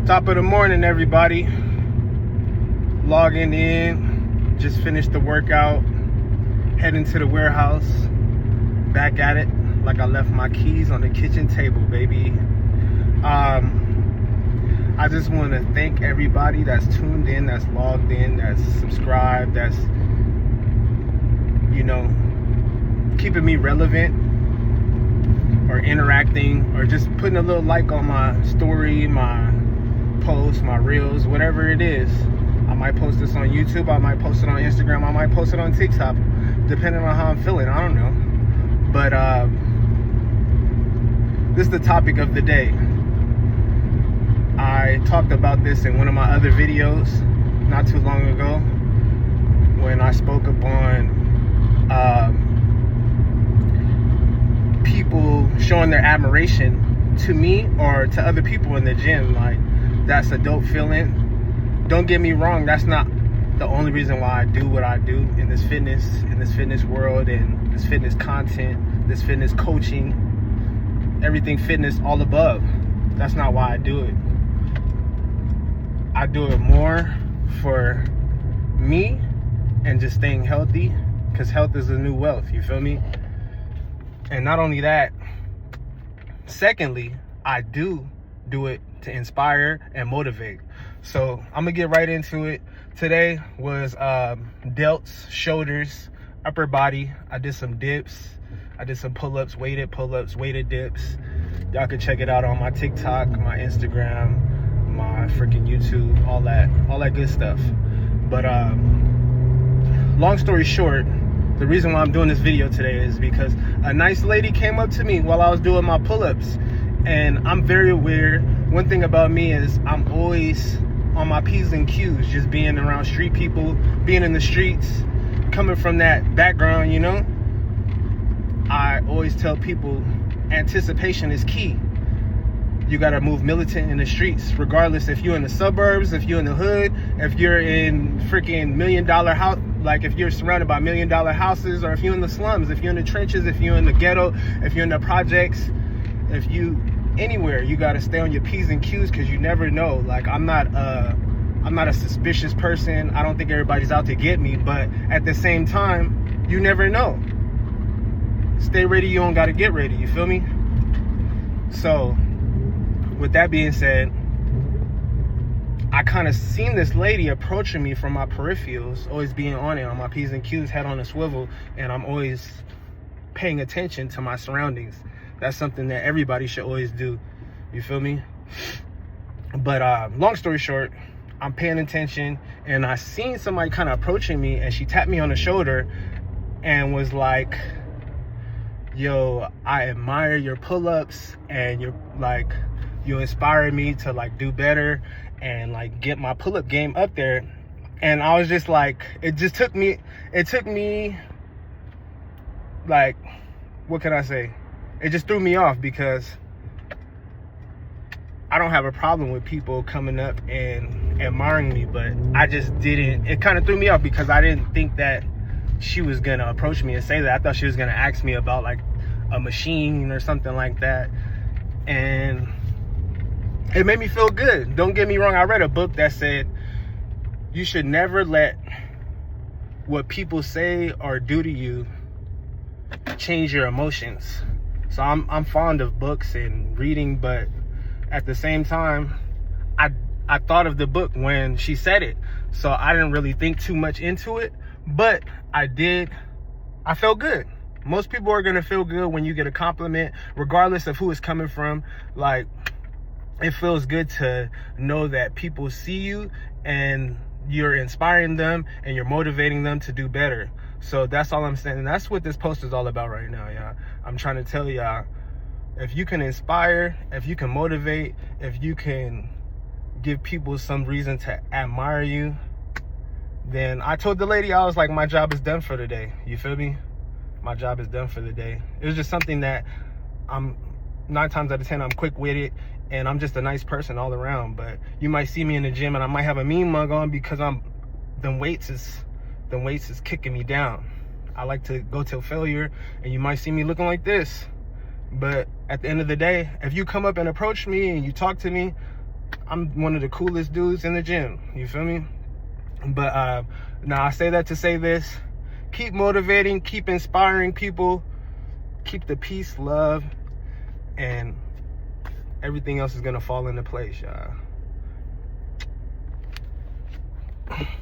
Top of the morning, everybody. Logging in. Just finished the workout. Heading to the warehouse. Back at it like I left my keys on the kitchen table, baby. I just want to thank everybody that's tuned in, that's logged in, that's subscribed, that's, keeping me relevant or interacting or just putting a little like on my story, my post, my reels, whatever it is. I might post this on YouTube, I might post it on Instagram, I might post it on TikTok, depending on how I'm feeling. I don't know. But this is the topic of the day. I talked about this in one of my other videos not too long ago when I spoke upon people showing their admiration to me or to other people in the gym. Like, that's a dope feeling. Don't get me wrong, that's not the only reason why I do what I do in this fitness world, and this fitness content, this fitness coaching, everything fitness, all above. That's not why I do it. I do it more for me and just staying healthy, because health is the new wealth, you feel me? And not only that, secondly, I do it to inspire and motivate. So I'm gonna get right into it. Today was delts, shoulders, upper body. I did some dips. I did some pull-ups, weighted dips. Y'all can check it out on my TikTok, my Instagram, my freaking YouTube, all that good stuff. But long story short, the reason why I'm doing this video today is because a nice lady came up to me while I was doing my pull-ups. And I'm very aware. One thing about me is I'm always on my P's and Q's, just being around street people, being in the streets, coming from that background, I always tell people anticipation is key. You gotta move militant in the streets, regardless if you're in the suburbs, if you're in the hood, if you're in freaking $1 million house, like if you're surrounded by $1 million houses, or if you're in the slums, if you're in the trenches, if you're in the ghetto, if you're in the projects, if you anywhere, you gotta stay on your P's and Q's, because you never know. Like, I'm not a suspicious person. I don't think everybody's out to get me, but at the same time, you never know. Stay ready, you don't gotta get ready, you feel me? So with that being said, I kind of seen this lady approaching me from my peripherals, always being on it, on my P's and Q's, head on a swivel, and I'm always paying attention to my surroundings. That's something that everybody should always do, you feel me? But long story short, I'm paying attention, and I seen somebody kind of approaching me, and she tapped me on the shoulder and was like, yo, I admire your pull-ups, and you inspire me to like do better and like get my pull-up game up there. And I was just like, it took me like, what can I say? It just threw me off, because I don't have a problem with people coming up and admiring me, but I just didn't. It kind of threw me off because I didn't think that she was gonna approach me and say that. I thought she was gonna ask me about like a machine or something like that, and it made me feel good. Don't get me wrong, I read a book that said you should never let what people say or do to you change your emotions. So I'm fond of books and reading, but at the same time, I thought of the book when she said it. So I didn't really think too much into it, but I felt good. Most people are gonna feel good when you get a compliment, regardless of who it's coming from. Like, it feels good to know that people see you and you're inspiring them and you're motivating them to do better. So that's all I'm saying. And that's what this post is all about right now, y'all. I'm trying to tell y'all, if you can inspire, if you can motivate, if you can give people some reason to admire you, then I told the lady, I was like, my job is done for the day. You feel me? My job is done for the day. It was just something that I'm 9 times out of 10, I'm quick-witted, and I'm just a nice person all around. But you might see me in the gym and I might have a mean mug on because them weights is kicking me down. I like to go till failure, and you might see me looking like this. But at the end of the day, if you come up and approach me and you talk to me, I'm one of the coolest dudes in the gym. You feel me? But now I say that to say this: keep motivating, keep inspiring people, keep the peace, love, and everything else is gonna fall into place, y'all.